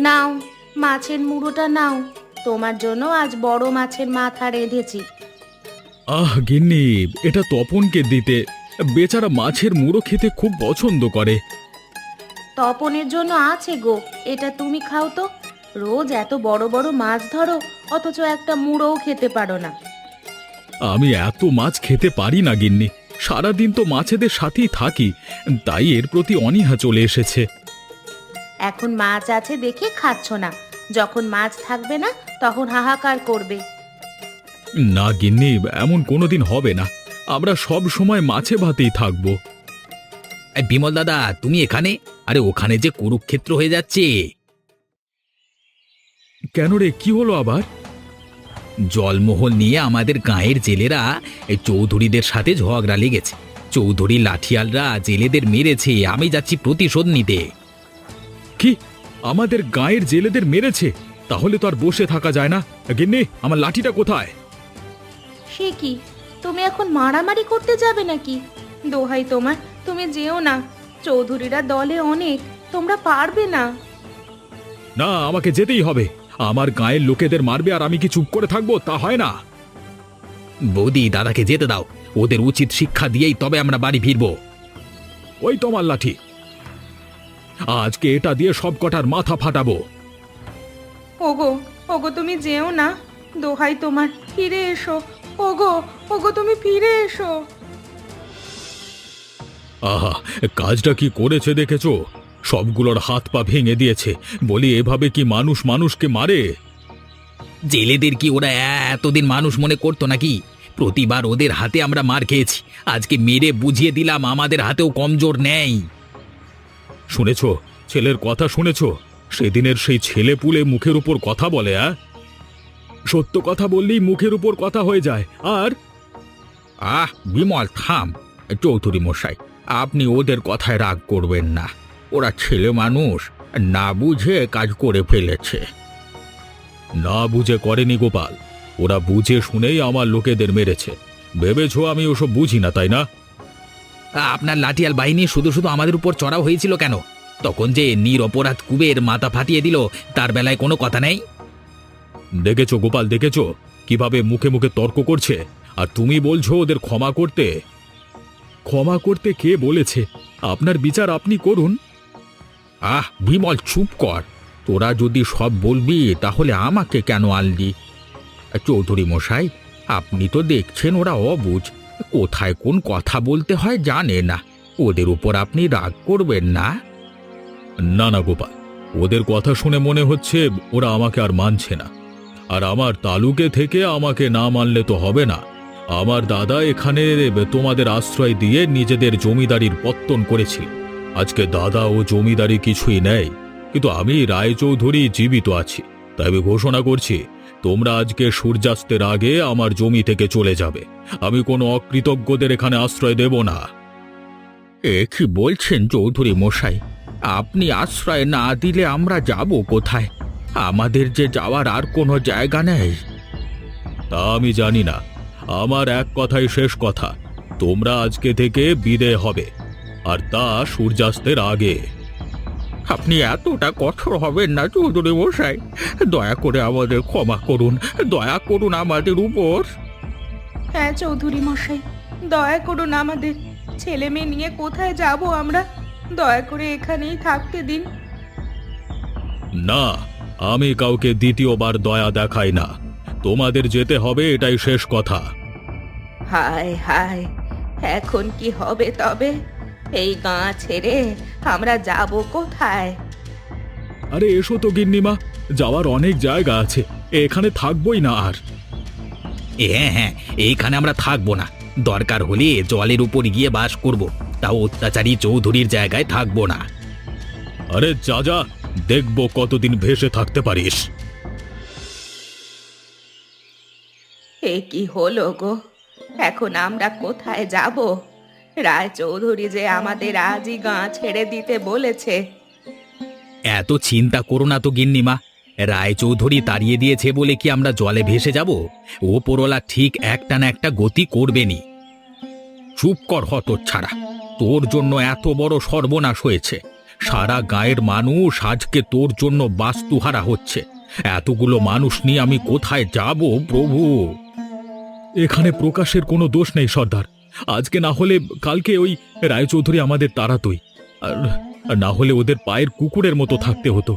নাও, মাছের মুড়োটা নাও। তোমার জন্য আজ বড় মাছের মাথা রেঁধেছি। গিন্নি, এটা তপনকে দিতে। বেচারা মাছের মুড়ো খেতে খুব পছন্দ করে। তপনের জন্য আছে গো, এটা তুমি খাও তো। রোজ এত বড় বড় মাছ ধরো, অথচ একটা মুড়োও খেতে পারো না। আমি এত মাছ খেতে পারি না গিন্নি, সারাদিন তো মাছেদের সাথেই থাকি, তাই এর প্রতি অনীহা চলে এসেছে। এখন মাছ আছে দেখে খাচ্ছ না, যখন মাছ থাকবে না তখন হাহাকার করবে। না গিন্নি, এমন কোনোদিন হবে না। আমরা সব সময় মাছে ভাতেই থাকবো। বিমল দাদা, তুমি এখানে? আরে ওখানে যে কুরুক্ষেত্র হয়ে যাচ্ছে। কেন রে, কি হলো আবার? জলমহল নিয়ে আমাদের গাঁয়ের জেলেরা এই চৌধুরীদের সাথে ঝগড়া লেগেছে। চৌধুরী লাঠিয়ালরা জেলেদের মেরেছে, আমি যাচ্ছি প্রতিশোধ নিতে। কি, আমাদের গায়ের জেলেদের মেরেছে? তাহলে তো আর বসে থাকা যায় না। গিন্নি, আমার লাঠিটা কোথায়? সে কি, তুমি এখন মারামারি করতে যাবে নাকি? দোহাই তোমার, তুমি যেও না। চৌধুরীরা দলে অনেক, তোমরা পারবে না। না, আমাকে যেতেই হবে। আমার গায়ের লোকেদের মারবে আর আমি কি চুপ করে থাকবো? তা হয় না। বৌদি, দাদাকে যেতে দাও। ওদের উচিত শিক্ষা দিয়েই তবে আমরা বাড়ি ফিরবো। ওই তোমার লাঠি, আজকে এটা দিয়ে সব কটার মাথা ফাটাবো। ওগো, ওগো তুমি যেও না। দোহাই তোমার, ফিরে এসো। ওগো, ওগো তুমি ফিরে এসো। আহা, কাজটা কি করেছে দেখেছো? সবগুলোর হাত পা ভেঙে দিয়েছে। বলি, এভাবে কি মানুষ মানুষকে মারে? জেলেদের কি ওরা এতদিন মানুষ মনে করতো নাকি? প্রতিবার ওদের হাতে আমরা মার খেয়েছি, আজকে মেরে বুঝিয়ে দিলাম আমাদের হাতেও কমজোর নেই। শুনেছ, ছেলের কথা শুনেছ? সেদিনের সেই ছেলে পুলে মুখের উপর কথা বলে। সত্য কথা বললেই মুখের উপর কথা হয়ে যায়। আর বিমল থাম। চৌধুরী মশাই, আপনি ওদের কথায় রাগ করবেন না। ওরা ছেলে মানুষ, না বুঝে কাজ করে ফেলেছে। না বুঝে করেনি গোপাল, ওরা বুঝে শুনেই আমার লোকেদের মেরেছে। ভেবেছো আমি ওসব বুঝি না, তাই না? আপনার লাঠিয়াল বাহিনী শুধু শুধু আমাদের উপর চড়াও হয়েছিল কেন? তখন যে নিরপরাধ কুবের মাথা ফাটিয়ে দিল, তার বেলায় কোনো কথা নেই? দেখেছো গোপাল, দেখেছো কিভাবে মুখে মুখে তর্ক করছে? আর তুমি বলছো ওদের ক্ষমা করতে। ক্ষমা করতে কে বলেছে? আপনার বিচার আপনি করুন। বিমল চুপ কর। তোরা যদি সব বলবি তাহলে আমাকে কেন আনলি? চৌধুরী মশাই, আপনি তো দেখছেন ওরা অবুঝ, কোথায় কোন কথা বলতে হয় জানে না। ওদের উপর আপনি রাগ করবেন না। না না গোপাল, ওদের কথা শুনে মনে হচ্ছে ওরা আমাকে আর মানছে না। আর আমার তালুকে থেকে আমাকে না মানলে তো হবে না। আমার দাদা এখানে তোমাদের আশ্রয় দিয়ে নিজেদের জমিদারির পত্তন করেছিল। আজকে দাদা ও জমিদারি কিছুই নেই, কিন্তু আমি রায়চৌধুরী জীবিত আছি। তাই আমি ঘোষণা করছি, তোমরা আজকে সূর্যাস্তের আগে আমার জমি থেকে চলে যাবে। আমি কোনো অকৃতজ্ঞদের এখানে আশ্রয় দেব না। এ কি বলছেন চৌধুরী মশাই? আপনি আশ্রয় না দিলে আমরা যাব কোথায়? আমাদের যে যাওয়ার আর কোনো জায়গা নেই। তা আমি জানি না, আমার এক কথাই শেষ কথা, তোমরা আজকে থেকে বিদেয় হবে, আর তা সূর্যাস্তের আগে। আপনি এতটা কঠোর হবেন না চৌধুরী মশাই। দয়া করে আমাদের ক্ষমা করুন, দয়া করুন আমাদের উপর। হ্যাঁ চৌধুরী মশাই, দয়া করুন আমাদের। ছেলে মেয়ে নিয়ে কোথায় যাব আমরা? দয়া করে এখানেই থাকতে দিন। না, আমি কাউকে দ্বিতীয়বার দয়া দেখাই না। তোমাদের যেতে হবে, এটাই শেষ কথা। হায় হায়, এখন কি হবে তবে? এই গাঁ ছেড়ে আমরা যাব কোথায়? আরে এসো তো গিন্নিমা, যাওয়ার অনেক জায়গা আছে, এখানে থাকবোই না আর। হ্যাঁ হ্যাঁ, এইখানে আমরা থাকবো না। দরকার হলে জলের উপর গিয়ে বাস করব, তাও অত্যাচারী চৌধুরীর জায়গায় থাকবো না। আরে যা যা, দেখবো কতদিন ভেসে থাকতে পারিস। এ কি হলো গো? এখন আমরা কোথায় যাব? রায় চৌধুরী যে আমাদের আজই গাঁ ছেড়ে দিতে বলেছে। এত চিন্তা করো না তো গিন্নিমা। রায়চৌধুরী তাড়িয়ে দিয়েছে বলে কি আমরা জলে ভেসে যাব? ওপরওয়ালা ঠিক একটা না একটা গতি করবেনি। চুপ কর হতচ্ছাড়া, তোর জন্য এত বড় সর্বনাশ হয়েছে। সারা গায়ের মানুষ আজকে তোর জন্য বাস্তুহারা হচ্ছে। এতগুলো মানুষ নিয়ে আমি কোথায় যাব প্রভু? এখানে প্রকাশের কোনো দোষ নেই সর্দার। আজকে না হলে কালকে ওই রায়চৌধুরী আমাদের তাড়াতই, আর আর না হলে ওদের পায়ের কুকুরের মতো থাকতে হতো।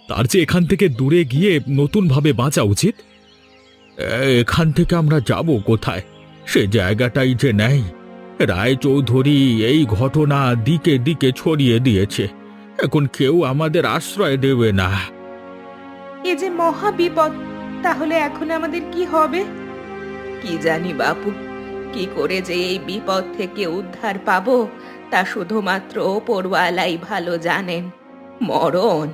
তার চেয়ে এখান থেকে দূরে গিয়ে নতুনভাবে বাঁচা উচিত। এখান থেকে আমরা যাব কোথায়? সে জায়গাটাই যে নেই। রায়চৌধুরী এই ঘটনা দিকে দিকে ছড়িয়ে দিয়েছে। এখন কেউ আমাদের আশ্রয় দেবে না। এ যে মহা বিপদ। তাহলে এখন আমাদের কি হবে? কি জানি বাপু, কি করে যে এই বিপদ থেকে উদ্ধার পাবো তা শুধুমাত্র ওপরওয়ালাই ভালো জানেন। মরণ,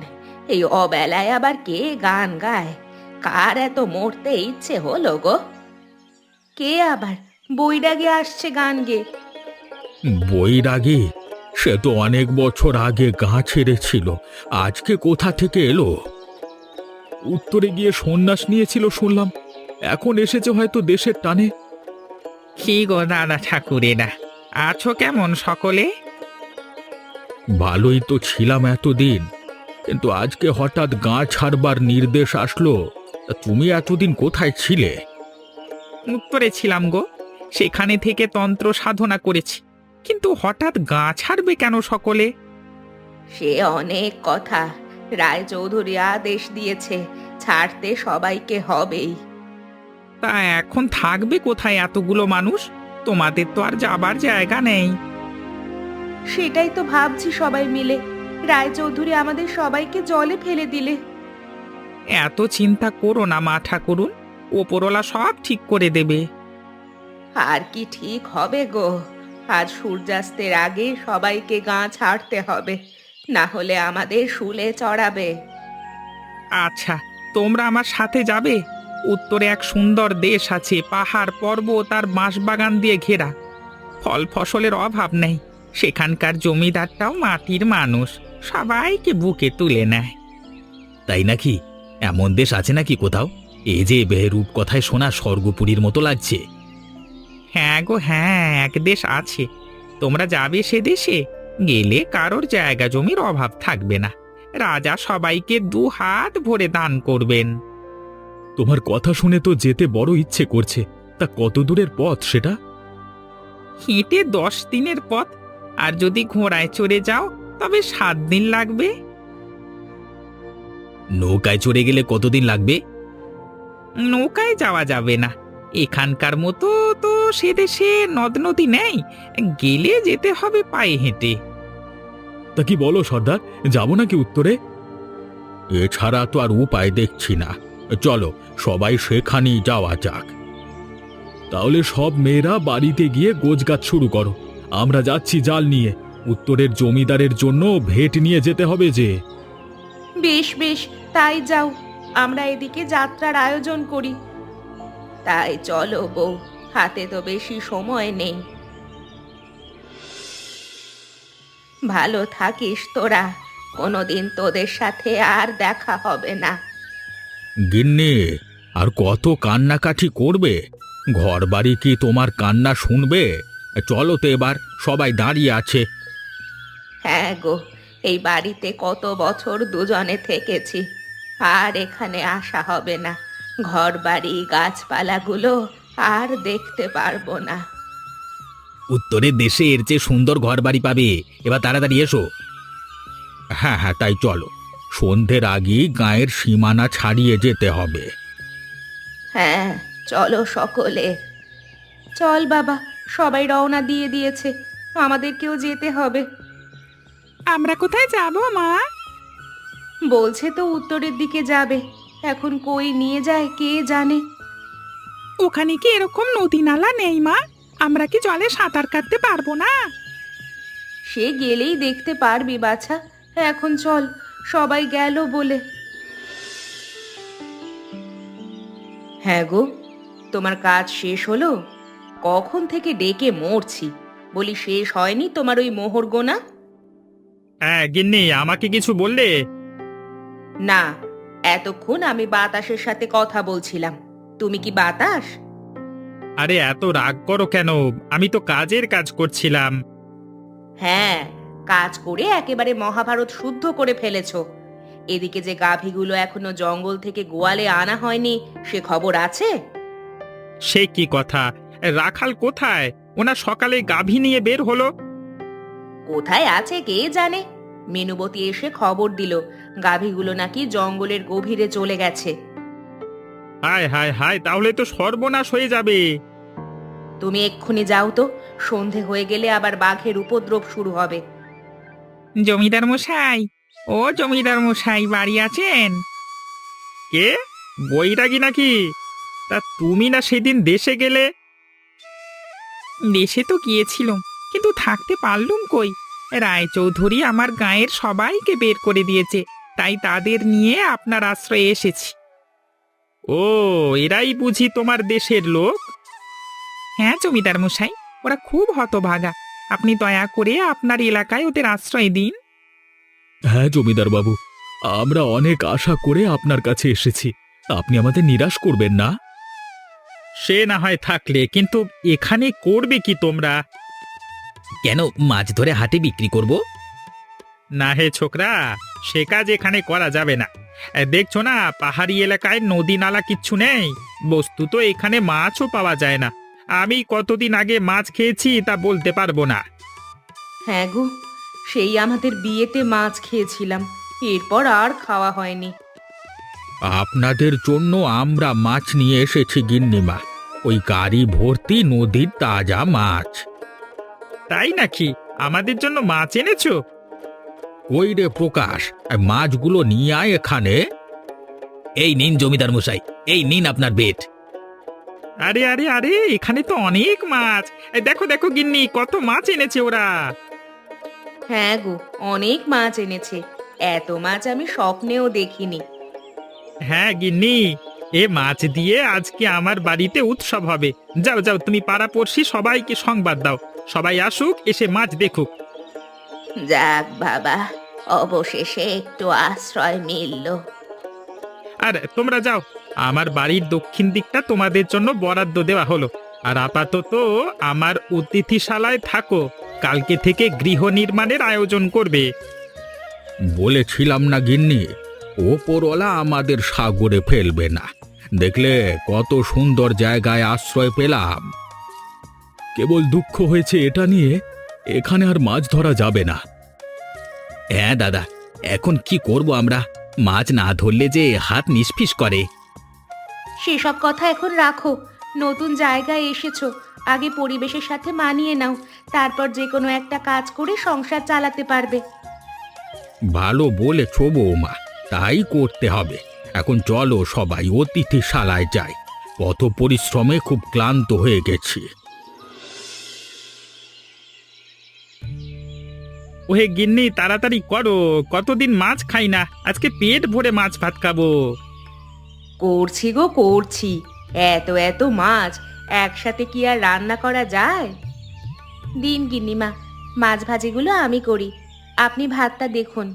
এই অবেলায় আবার কে গান গায়? কার এত মরতে ইচ্ছে হলো গো? কে আবার বৈরাগে আসছে গান গে? বৈরাগী? সে তো অনেক বছর আগে গা ছেড়েছিল, আজকে কোথা থেকে এলো? উত্তরে গিয়ে সন্ন্যাস নিয়েছিল শুনলাম, এখন এসেছে হয়তো দেশের টানে। কি গো দাদা ঠাকুরেরা, আছো কেমন সকলে? ভালোই তো ছিলাম এতদিন, কিন্তু আজকে হঠাৎ গা ছাড়বার নির্দেশ আসলো। তা তুমি এতদিন কোথায় ছিলে? উত্তরে ছিলাম গো, সেখানে থেকে তন্ত্র সাধনা করেছি। কিন্তু হঠাৎ গা ছাড়বে কেন সকলে? সে অনেক কথা। রায়চৌধুরী আদেশ দিয়েছে, ছাড়তে সবাইকে হবেই। তা এখন থাকবে কোথায় এতগুলো মানুষ? তোমাদের তো আর যাবার জায়গা নেই। সেটাই তো ভাবছি সবাই মিলে। রায়চৌধুরী আমাদের সবাইকে জলে ফেলে দিলে। এত চিন্তা করো না মা ঠাকুরুন, ওপরওয়ালা সব ঠিক করে দেবে। আর কি ঠিক হবে গো? আজ সূর্যাস্তের আগে সবাইকে গা ছাড়তে হবে, না হলে আমাদের শুলে চড়াবে। আচ্ছা, তোমরা আমার সাথে যাবে? উত্তরে এক সুন্দর দেশ আছে, পাহাড় পর্বত আর বাঁশবাগান দিয়ে ঘেরা। ফল ফসলের অভাব নেই। সেখানকার জমিদারটাও মাটির মানুষ, সবাইকে বুকে তুলে নেয়। তাই নাকি? এমন দেশ আছে নাকি কোথাও? এই যে রূপ কথায় শোনা স্বর্গপুরীর মতো লাগছে। হ্যাঁ গো হ্যাঁ, এক দেশ আছে। তোমরা যাবে সে দেশে? গেলে কারোর জায়গা জমির অভাব থাকবে না। রাজা সবাইকে 2 হাত ভরে দান করবেন। তোমার কথা শুনে তো যেতে বড় ইচ্ছে করছে। তা কত দূরের পথ সেটা? হেঁটে 10 দিনের পথ, আর যদি ঘোড়ায় চড়ে যাও তবে 7 দিন লাগবে। নৌকায় চড়ে গেলে কতদিন লাগবে? নৌকায় যাওয়া যাবে না, এখানকার মতো তো সে দেশে নদ নদী নেই। গেলে যেতে হবে পায়ে হেঁটে। তা কি বলো সর্দার, যাব নাকি উত্তরে? এছাড়া তো আর উপায় দেখছি না। চলো সবাই সেখানেই যাওয়া যাক। তাহলে সব মেয়েরা বাড়িতে গিয়ে গোছগাছ শুরু করো। আমরা যাচ্ছি জাল নিয়ে। উত্তরের জমিদারের জন্য ভেট নিয়ে যেতে হবে যে। বেশ বেশ, তাই যাও। আমরা এদিকে যাত্রার আয়োজন করি। তাই চলো বউ, হাতে তো বেশি সময় নেই। ভালো থাকিস তোরা। কোনোদিন তোদের সাথে আর দেখা হবে না। গিন্নি, আর কত কান্নাকাটি করবে? ঘর বাড়ি কি তোমার কান্না শুনবে? চলো তো এবার, সবাই দাঁড়িয়ে আছে। হ্যাঁ গো, এই বাড়িতে কত বছর দুজনে থেকেছি, আর এখানে আসা হবে না। ঘর বাড়ি গাছপালাগুলো আর দেখতে পারবো না। উত্তরের দেশে এর চেয়ে সুন্দর ঘর বাড়ি পাবে। এবার তাড়াতাড়ি এসো। হ্যাঁ হ্যাঁ, তাই চলো। সন্ধ্যের আগেই গায়ের সীমানা ছাড়িয়ে যেতে হবে। হ্যাঁ, চলো সকলে। চল বাবা, সবাই রওনা দিয়ে দিয়েছে, আমাদেরকেও যেতে হবে। আমরা কোথায় যাব মা? বলছে তো উত্তরের দিকে যাবে, এখন কই নিয়ে যায় কে জানে। ওখানে কি এরকম নদী নালা নেই মা? আমরা কি জলে সাঁতার কাটতে পারবো না? সে গেলেই দেখতে পারবি বাছা। এখন চল, সবাই গেল বলে। হ্যাঁ গো, তোমার কাজ শেষ হলো? কখন থেকে ডেকে মরছি, বলি শেষ হয়নি তোমার ওই মোহর গোনা? হ্যাঁ গিন্নি, আমাকে কিছু বললে? না, এতক্ষণ আমি বাতাসের সাথে কথা বলছিলাম। তুমি কি বাতাস? আরে এত রাগ করো কেন? আমি তো কাজের কাজ করছিলাম। হ্যাঁ, কাজ করে একেবারে মহাভারত শুদ্ধ করে ফেলেছো। এদিকে যে গাভীগুলো এখনো জঙ্গল থেকে গোয়ালে আনা হয়নি, সে খবর আছে? সে কি কথা! রাখাল কোথায়? ওনা সকালে গাভী নিয়ে বের হলো। কোথায় আছে কে জানে। মেনুবতী এসে খবর দিল গাভীগুলো নাকি জঙ্গলের গভীরে চলে গেছে। হায় হায় হায়, তাহলে তো সর্বনাশ হয়ে যাবে। তুমি এক্ষুনি যাও তো, সন্ধে হয়ে গেলে আবার বাঘের উপদ্রব শুরু হবে। জমিদার মশাই, ও জমিদার মশাই, বাড়ি আছেন? কে? বৈরাগী নাকি? তা তুমি না সেদিন দেশে গেলে? দেশে তো গিয়েছিলাম, কিন্তু থাকতে পারলুম কই। রায়চৌধুরী আমার গাঁয়ের সবাইকে বের করে দিয়েছে, তাই তাদের নিয়ে আপনার আশ্রয়ে এসেছি। ও, এরাই বুঝি তোমার দেশের লোক? হ্যাঁ জমিদার মশাই, ওরা খুব হতভাগা। আপনি দয়া করে আপনার এলাকায় ওদের আশ্রয় দিন। হ্যাঁ জমিদার বাবু, আমরা অনেক আশা করে আপনার কাছে এসেছি, আপনি আমাদের নিরাশ করবেন না। সে না হয় থাকলে, কিন্তু এখানে করবে কি তোমরা? কেন, মাছ ধরে হাটে বিক্রি করব? না হে ছোকরা, সে কাজ এখানে করা যাবে না। দেখছো না, পাহাড়ি এলাকায় নদী নালা কিচ্ছু নেই। বস্তুত এখানে মাছও পাওয়া যায় না। আমি কতদিন আগে মাছ খেয়েছি তা বলতে পারবো না। হ্যাঁ গো, সেই আমাদের বিয়েতে মাছ খেয়েছিলাম, এরপর আর খাওয়া হয়নি। আপনাদের জন্য আমরা মাছ নিয়ে এসেছি গিন্নিমা, ওই গাড়ি ভর্তি নদীর তাজা মাছ। তাই নাকি? আমাদের জন্য মাছ এনেছো? ওই রে প্রকাশ, মাছগুলো নিয়ে আয় এখানে। এই নিন জমিদার মশাই, এই নিন আপনার বেট। আরে আরে আরে, এখানে তো অনেক মাছ। দেখো দেখো গিন্নি, কত মাছ এনেছে ওরা। হ্যাঁ গো, অনেক মাছ এনেছে। এত মাছ আমি স্বপ্নেও দেখিনি। হ্যাঁ গিন্নি, এ মাছ দিয়ে আজকে আমার বাড়িতে উৎসব হবে। যাও যাও, তুমি পাড়াপড়শি সবাইকে সংবাদ দাও, সবাই আসুক, এসে মাছ দেখুক। যাক বাবা, অবশেষে একটু আশ্রয় মিলল। আর তোমরা যাও, আমার বাড়ির দক্ষিণ দিকটা তোমাদের জন্য বরাদ্দ দেওয়া হলো। আর আপাতত আমার অতিথিশালায় থাকো, কালকে থেকে গৃহ নির্মাণের আয়োজন করবে। বলেছিলাম না গিন্নি, ওপরওয়ালা আমাদের সাগরে ফেলবে না। দেখলে কত সুন্দর জায়গায় আশ্রয় পেলাম। কেবল দুঃখ হয়েছে এটা নিয়ে, এখানে আর মাছ ধরা যাবে না। হ্যাঁ দাদা, এখন কি করব আমরা? মাছ না ধরলে যে হাত নিষ্ফিস করে। সেসব কথা এখন রাখো। নতুন জায়গায় এসেছো, আগে পরিবেশের সাথে মানিয়ে নাও, তারপর যে কোনো একটা কাজ করে সংসার চালাতে পারবে। ভালো বলেছ বৌমা, তাই করতে হবে। এখন চলো সবাই অতিথিশালায় যাই, কত পরিশ্রমে খুব ক্লান্ত হয়ে গেছি। ওহে গিন্নি, তাড়াতাড়ি করো, কতদিন মাছ খাই না, আজকে পেট ভরে মাছ ভাত খাবো। করছি গো করছি, এত এত মাছ একসাথে কি আর রান্না করা যায়? দিন গিন্নিমা, মাছ ভাজিগুলো আমি করি, আপনি ভাতটা দেখুন।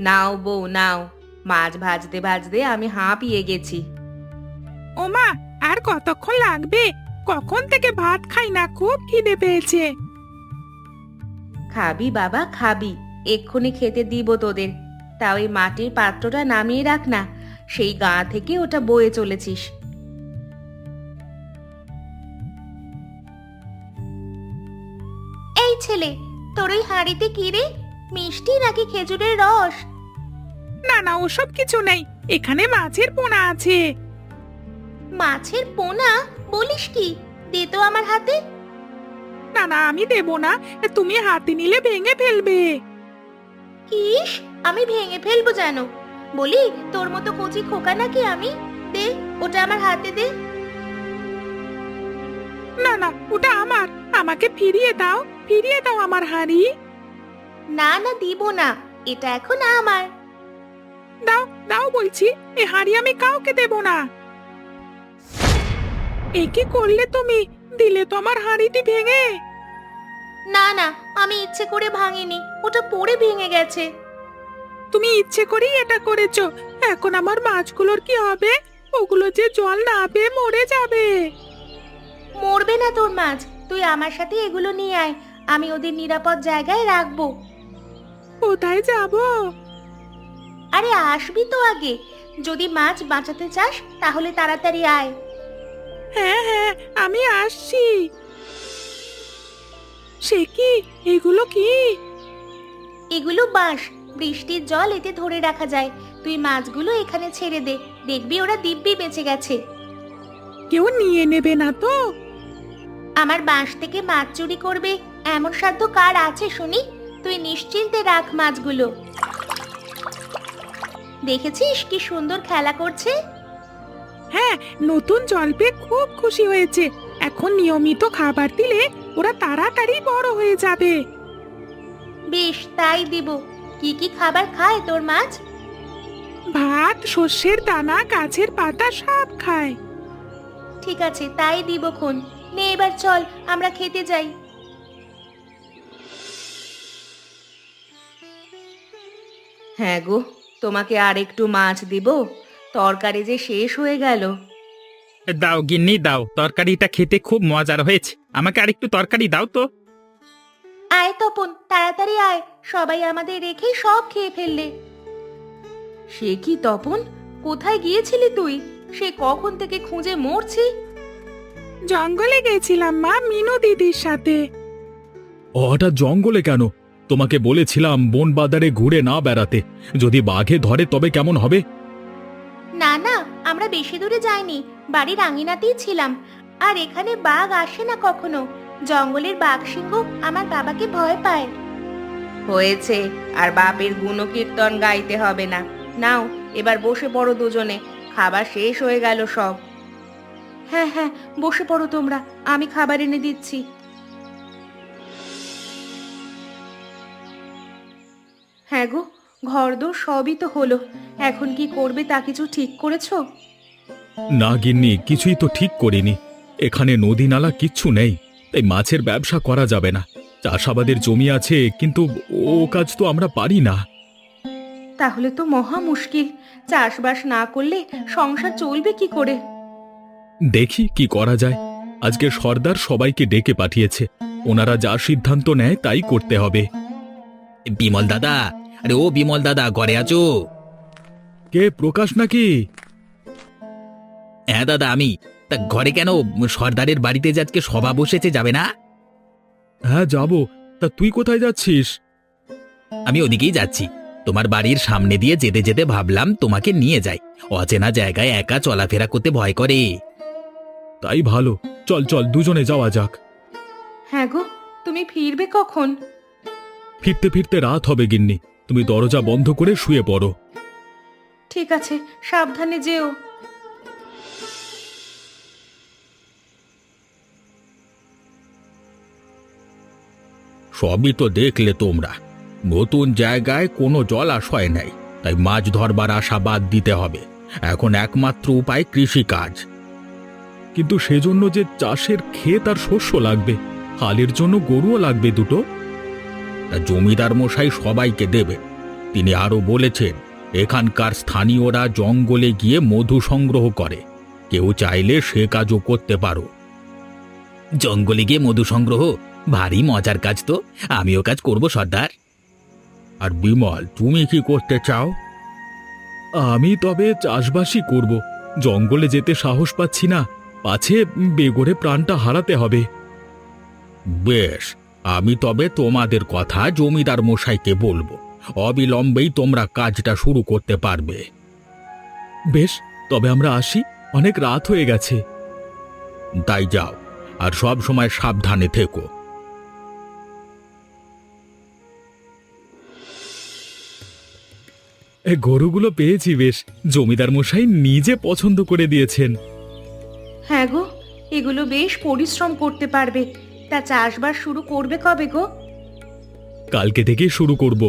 নাও বউ নাও, মাছ ভাজতে ভাজতে আমি হাঁপিয়ে গেছি। ওমা, আর কতক্ষণ লাগবে? কখন থেকে ভাত খাই না, খুব খিদে পেয়েছে। খাবি বাবা খাবি, এক্ষুনি খেতে দিব তোদের। তা ওই মাটির পাত্রটা নামিয়ে রাখ না, সেই গা থেকে ওটা বয়ে চলেছিস। এই ছেলে, তোর ওই হাঁড়িতে কি রে? মিষ্টি নাকি খেজুরের রস? না না, ওসব কিছু নেই, এখানে মাছের পোনা আছে। মাছের পোনা বলিস কি? দে তো আমার হাতে। না না, আমি দেব না, তুমি হাতে নিলে ভেঙে ফেলবে। কিস, আমি ভেঙে ফেলবো যেন? বলি, তোর মতো কচি খোকা নাকি আমি? দে, ওটা আমার হাতে দে। না না, ওটা আমার, আমাকে ফিরিয়ে দাও, ফিরিয়ে দাও আমার হাঁড়ি। না না, দিব না, এটা এখন আমার। দাও দাও বলছি, এ হাঁড়ি আমি কাউকে দেব না। এ কি করলে তুমি? দিলে তো আমার হাঁড়িটি ভেঙে। না না, আমি ইচ্ছে করে ভাঙিনি, ওটা পড়ে ভেঙে গেছে। তুমি ইচ্ছে করেই এটা করেছো। এখন আমার মাছগুলোর কি হবে? ওগুলো যে জল না পেয়ে মরে যাবে। মরবে না তোর মাছ, তুই আমার সাথে এগুলো নিয়ে আয়, আমি ওদের নিরাপদ জায়গায় রাখবো। কোথায় যাব? আরে আসবি তো আগে, যদি মাছ বাঁচাতে চাস তাহলে তাড়াতাড়ি আয়। হ্যাঁ হ্যাঁ, আমি আসছি। সে কি, এগুলো কি? এগুলো বাঁশ, বৃষ্টির জল এতে ধরে রাখা যায়। তুই মাছগুলো এখানে ছেড়ে দে, দেখবি ওরা দিব্যি বেঁচে গেছে। কেউ নিয়ে নেবে না তো? আমার বাঁশ থেকে মাছ চুরি করবে এমন সাধ্য কার আছে শুনি? তুই নিশ্চিন্তে রাখ মাছগুলো। দেখেছিস কি সুন্দর খেলা করছে? হ্যাঁ, নতুন জল পেয়ে খুব খুশি হয়েছে। এখন নিয়মিত খাবার দিলে ওরা তাড়াতাড়ি বড় হয়ে যাবে। বেশ, তাই দিব। কি কি খাবার খায় তোর মাছ? ভাত, শস্যের দানা, গাছের পাতা সব খায়। ঠিক আছে, তাই দিব খন। নে এবার চল, আমরা খেতে যাই। হ্যাঁ গো, তোমাকে আর একটু মাছ দিব? তরকারি যে শেষ হয়ে গেল। দাও গিন্নি দাও, তরকারিটা খেতে খুব মজার হয়েছে। আমাকে আরেকটু তরকারি দাও তো। আয় তপন, তাড়াতাড়ি আয়, সবাই আমাদের রেখে সব খেয়ে ফেললে। সে কি তপন, কোথায় গিয়েছিলি তুই? সে কখন থেকে খুঁজে মরছি। জঙ্গলে গেছিলাম মা, মিনু দিদির সাথে। হঠাৎ জঙ্গলে কেন? তোমাকে বলেছিলাম বন বাজারে ঘুরে না বেড়াতে। যদি বাঘে ধরে তবে কেমন হবে? না না, আমরা বেশি দূরে যাইনি, বাড়ির আঙিনাতেই ছিলাম। আর এখানে বাঘ আসে না কখনো। জঙ্গলের বাঘ সিংহ আমার বাবাকে ভয় পায়। হয়েছে, আর বাপের গুণকীর্তন গাইতে হবে না। নাও এবার বসে পড়ো দুজনে, খাবার শেষ হয়ে গেল সব। হ্যাঁ হ্যাঁ, বসে পড়ো তোমরা, আমি খাবার এনে দিচ্ছি। হ্যাঁ গো, ঘরদোর সবই তো হলো। এখন কি করবে তা কিছু ঠিক করেছো? না গিন্নি, কিছুই তো ঠিক করিনি। এখানে নদী নালা কিচ্ছু নেই, তাই মাছের ব্যবসা করা যাবে না। চাষাবাদের জমি আছে, কিন্তু ও কাজ তো আমরা পারি না। তাহলে তো মহা মুশকিল। চাষবাস না করলে সংসার চলবে কি করে? দেখি কি করা যায়। আজকে সর্দার সবাইকে ডেকে পাঠিয়েছে, ওনারা যা সিদ্ধান্ত নেয় তাই করতে হবে। বিমল দাদা, আরে ও বিমল দাদা, ঘরে আছো? কে, প্রকাশ নাকি? হ্যাঁ দাদা, আমি। তা ঘরে কেন? সর্দারের বাড়িতে যে আজকে সভা বসেছে, যাবে না? হ্যাঁ যাব। তা তুই কোথায় যাচ্ছিস? আমি ওদিকেই যাচ্ছি। তোমার বাড়ির সামনে দিয়ে যেতে যেতে ভাবলাম তোমাকে নিয়ে যাই। অচেনা জায়গায় একা চলাফেরা করতে ভয় করে। তাই ভালো, চল চল দুজনে যাওয়া যাক। হ্যাঁ গো, তুমি ফিরবে কখন? ফিরতে ফিরতে রাত হবে গিন্নি, তুমি দরজা বন্ধ করে শুয়ে পড়ো। ঠিক আছে, সাবধানে যেও। সবই তো দেখলে তোমরা। নতুন জায়গায় কোনো জলাশয় নেই, তাই মাছ ধরবার আশা বাদ দিতে হবে। এখন একমাত্র উপায় কৃষিকাজ। কিন্তু সেজন্য যে চাষের ক্ষেত আর শস্য লাগবে, হালের জন্য গরুও লাগবে দুটো। তা জমিদার মশাই সবাইকে দেবে। তিনি আরো বলেছেন, এখানকার স্থানীয়রা জঙ্গলে গিয়ে মধু সংগ্রহ করে। কেউ চাইলে সে কাজও করতে পারো। জঙ্গলে গিয়ে মধু সংগ্রহ ভারী মজার কাজ তো। আমিও কাজ করব সর্দার। আর বিমল, তুমি কি করতে চাও? আমি তবে চাষবাসই করব। জঙ্গলে যেতে সাহস পাচ্ছি না, পাছে বেগরে প্রাণটা হারাতে হবে। বেশ, আমি তবে তোমাদের কথা জমিদার মশাইকে বলবো। অবিলম্বেই তোমরা কাজটা শুরু করতে পারবে। বেশ, তবে আমরা আসি, অনেক রাত হয়ে গেছে। তাই যাও, আর সব সময় সাবধানে থেকো। গরুগুলো পেয়েছি বেশ, জমিদার মশাই নিজে পছন্দ করে দিয়েছেন। হ্যাঁ গো, এগুলো বেশ পরিশ্রম করতে পারবে। তা চাষবাস শুরু করবে কবে গো? কালকে থেকে শুরু করব।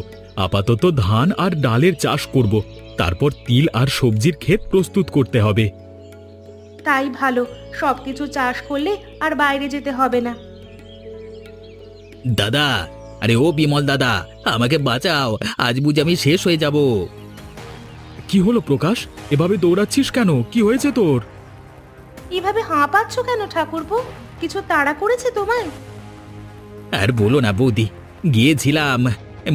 আপাতত ধান আর ডালের চাষ করব, তারপর তিল আর সবজির ক্ষেত প্রস্তুত করতে হবে। তাই ভালো, সবকিছু চাষ করলে আর বাইরে যেতে হবে না। দাদা, আরে ও বিমল দাদা, আমাকে বাঁচাও, আজ বুঝি আমি শেষ হয়ে যাব। কি হলো প্রকাশ, এভাবে দৌড়াচ্ছিস কেন? কি হয়েছে তোর? এভাবে হাঁপাচ্ছ কেন ঠাকুরপো? কিছু তাড়া করেছে তোমায়? আর বলো না বৌদি, গিয়েছিলাম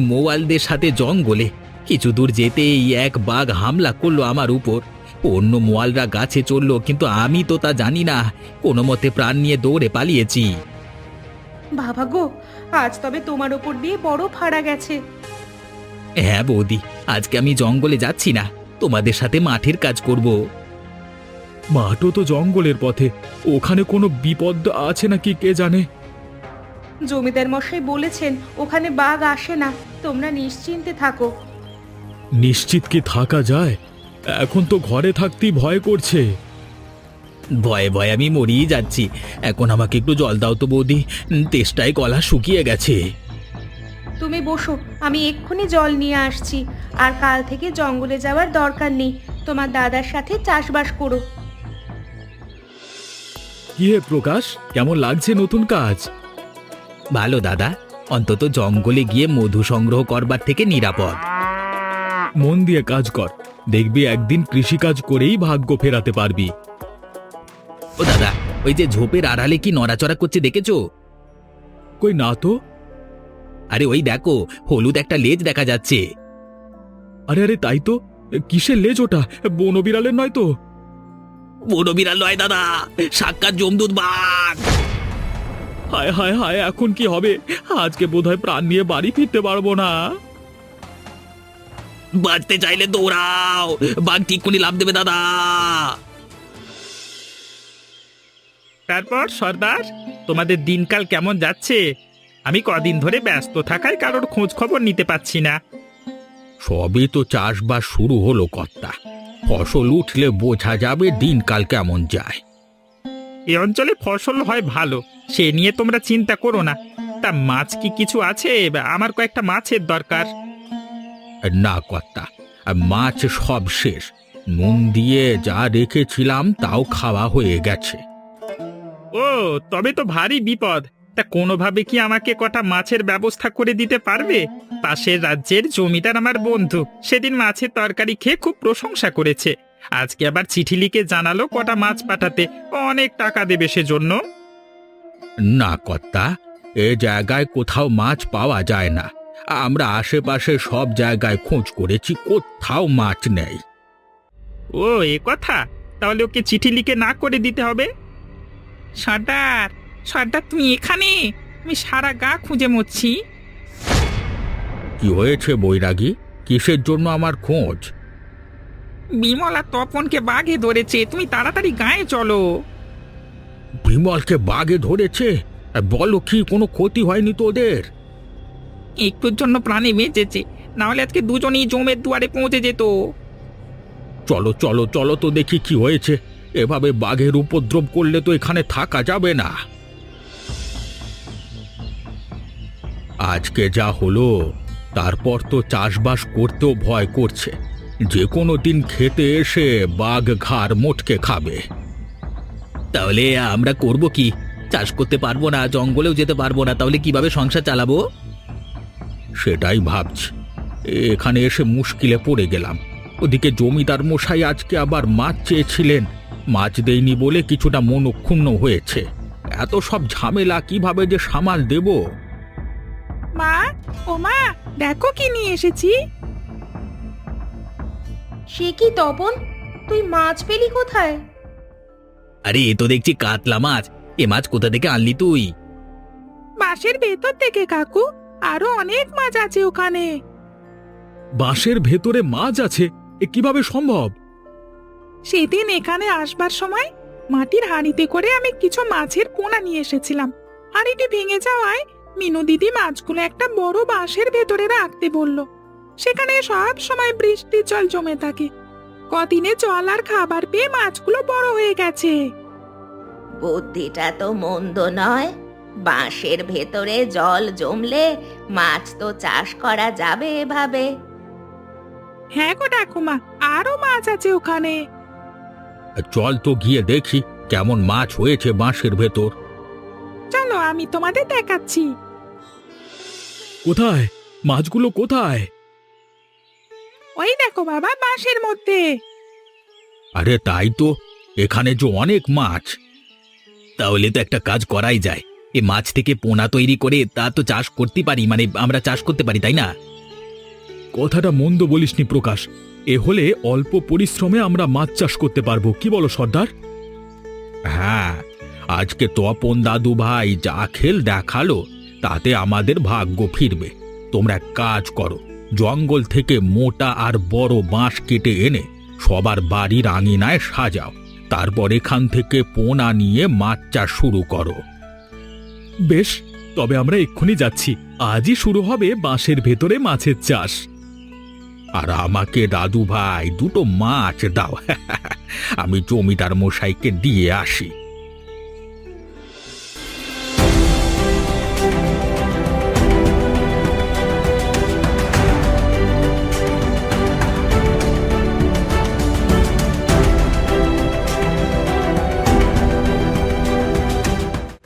মোয়ালদের সাথে জঙ্গলে। কিছু দূর যেতেই এক বাঘ হামলা করলো আমার উপর। অন্য মোয়ালরা গাছে চড়লো, কিন্তু আমি তো তা জানি না। কোনো মতে প্রাণ নিয়ে দৌড়ে পালিয়েছি। বাবা গো, আজ তবে তোমার ওপর দিয়ে বড় ফাড়া গেছে। হ্যাঁ বৌদি, আজকে আমি জঙ্গলে যাচ্ছি না, তোমাদের সাথে মাঠের কাজ করব। মাঠও তো জঙ্গলের পথে, ওখানে কোনো বিপদ আছে নাকি কে জানে। জমিদার মশাই বলেছেন ওখানে বাঘ আসে না, তোমরা নিশ্চিন্তে থাকো। নিশ্চিত কি থাকা যায়? এখন তো ঘরে থাকতেই ভয় করছে। ভয়ে ভয়ে আমি মরিয়ে যাচ্ছি। এখন আমাকে একটু জল দাও তো বৌদি, তেষ্টায় গলা শুকিয়ে গেছে। তুমি বসো, আমি এক্ষুনি জল নিয়ে আসছি। আর কাল থেকে জঙ্গলে যাওয়ার দরকার নেই, তোমার দাদার সাথে চাষবাস করো। কি হে প্রকাশ, কেমন লাগছে নতুন কাজ? ভালো দাদা, অন্তত জঙ্গলে গিয়ে মধু সংগ্রহ করবার থেকে নিরাপদ। মন দিয়ে কাজ কর, দেখবি একদিন কৃষিকাজ করেই ভাগ্য ফেরাতে পারবি। ও দাদা, ওই যে ঝোপের আড়ালে কি নড়াচড়া করছে দেখেছো? কই না তো। আরে ওই দেখো, হলুদ একটা লেজ দেখা যাচ্ছে। আরে আরে তাই তো, কিসের লেজ ওটা? বন বিড়ালের নয় তো? বড় বিড়াল নয় দাদা, সাক্ষাৎ যমদূত বাঘ। হায় হায় হায়, এখন কি হবে? আজকে বোধহয় প্রাণ নিয়ে বাড়ি ফিরতে পারবো না। বাঁচতে চাইলে দৌড়াও, বাঘ ঠিককুনি লাফ দেবে দাদা। তারপর সর্দার, তোমাদের দিনকাল কেমন যাচ্ছে? আমি কদিন ধরে ব্যস্ত থাকায় কারোর খোঁজ খবর নিতে পাচ্ছি না। সবই তো চাষবাস শুরু হলো কর্তা, ফসল উঠলে বোঝা যাবে দিনকাল কেমন যায়। এই অঞ্চলে ফসল হয় ভালো, সে নিয়ে তোমরা চিন্তা করো না। তা মাছ কি কিছু আছে? আমার কয়েকটা মাছের দরকার। না কর্তা, মাছ সব শেষ। নুন দিয়ে যা রেখেছিলাম তাও খাওয়া হয়ে গেছে। ও, তবে তো ভারী বিপদ। তা কোনোভাবে কি আমাকে কটা মাছের ব্যবস্থা করে দিতে পারবে? পাশের রাজ্যের জমিদার আমার বন্ধু, সেদিন মাছের তরকারি খেয়ে খুব প্রশংসা করেছে। আজকে আবার চিঠি লিখে জানালো কটা মাছ পাঠাতে, অনেক টাকা দেবে সেজন্য। না কর্তা, এ জায়গায় কোথাও মাছ পাওয়া যায় না। আমরা আশেপাশে সব জায়গায় খোঁজ করেছি, কোথাও মাছ নেই। ও এ কথা, তাহলে ওকে চিঠি লিখে না করে দিতে হবে। সর্দার, সর্দার তুমি এখানে? আমি সারা গা খুঁজে মরছি। কি হয়েছে বৈরাগী? কিসের জন্য আমার খোঁজ? বিমলা তপনকে বাঘে ধরেছে, তুমি তাড়াতাড়ি গায়ে চলো। বিমলকে বাঘে ধরেছে? বলো কি, কোনো ক্ষতি হয়নি তো ওদের? একটুর জন্য প্রাণে বেঁচেছে, না হলে আজকে দুজনেই জমের দুয়ারে পৌঁছে যেত। চলো চলো চলো তো দেখি কি হয়েছে। এভাবে বাঘের উপদ্রব করলে তো এখানে থাকা যাবে না। আজকে যা হলো, তারপর তো চাষবাস করতেও ভয় করছে। যে কোনো দিন খেতে এসে বাঘ ঘাড় মোটকে খাবে। তাহলে আমরা করব কি? চাষ করতে পারবো না, জঙ্গলেও যেতে পারবো না, তাহলে কিভাবে সংসার চালাবো? সেটাই ভাবছি। এখানে এসে মুশকিলে পড়ে গেলাম। ওদিকে জমিদার মশাই আজকে আবার মাছ চেয়েছিলেন, মাছ দেইনি বলে কিছুটা মনক্ষুণ্ণ হয়েছে। এত সব ঝামেলা কিভাবে যে সামাল দেব? মা, ও মা, দেখো কি নিয়ে এসেছি। সে কি তপন, তুই মাছ পেলি কোথায়? আরে এ তো দেখছি কাতলা মাছ। এ মাছ কোথা থেকে আনলি তুই? বাঁশের ভেতর থেকে কাকু, আরো অনেক মাছ আছে ওখানে। বাঁশের ভেতরে মাছ আছে? এ কিভাবে সম্ভব? সেদিন এখানে আসবার সময় মাটির হাঁড়িতে করে আমি কিছু মাছের পোনা নিয়ে এসেছিলাম। হাঁড়িটি ভেঙে যাওয়ায় মিনু দিদি মাছগুলো একটা বড় বাঁশের ভেতরে রাখতে বলল। সেখানে সব সময় বৃষ্টির জল জমে থাকে। কদিনে জল আর খাবার পেয়ে মাছগুলো বড় হয়ে গেছে। বুদ্ধিটা তো মন্দ নয়। বাঁশের ভেতরে জল জমলে মাছ তো চাষ করা যাবে এভাবে। হ্যাঁ গো ঠাকুমা, আরো মাছ আছে ওখানে। চল তো গিয়ে দেখি কেমন মাছ হয়েছে বাঁশের ভেতর। চলো, আমি তোমাদের দেখাচ্ছি। কোথায় মাছগুলো, কোথায়? ওই দেখো বাবা, বাঁশের মধ্যে। আরে তাই তো, এখানে যে অনেক মাছ। তাহলে তো একটা কাজ করাই যায়। এ মাছ থেকে পোনা তৈরি করে তা তো চাষ করতে পারি, মানে আমরা চাষ করতে পারি, তাই না? কথাটা মন্দ বলিসনি প্রকাশ। এ হলে অল্প পরিশ্রমে আমরা মাছ চাষ করতে পারবো, কি বলো সর্দার? হ্যাঁ, আজকে তপন দাদু ভাই যা খেল দেখালো তাতে আমাদের ভাগ্য ফিরবে। তোমরা এক কাজ করো, জঙ্গল থেকে মোটা আর বড় বাঁশ কেটে এনে সবার বাড়ির আঙিনায় সাজাও, তারপর এখান থেকে পোনা নিয়ে মাছ চাষ শুরু করো। বেশ, তবে আমরা এক্ষুনি যাচ্ছি। আজই শুরু হবে বাঁশের ভেতরে মাছের চাষ। আর আমাকে দাদু ভাই দুটো মাছ দাও, আমি জমিদার মশাইকে দিয়ে আসি।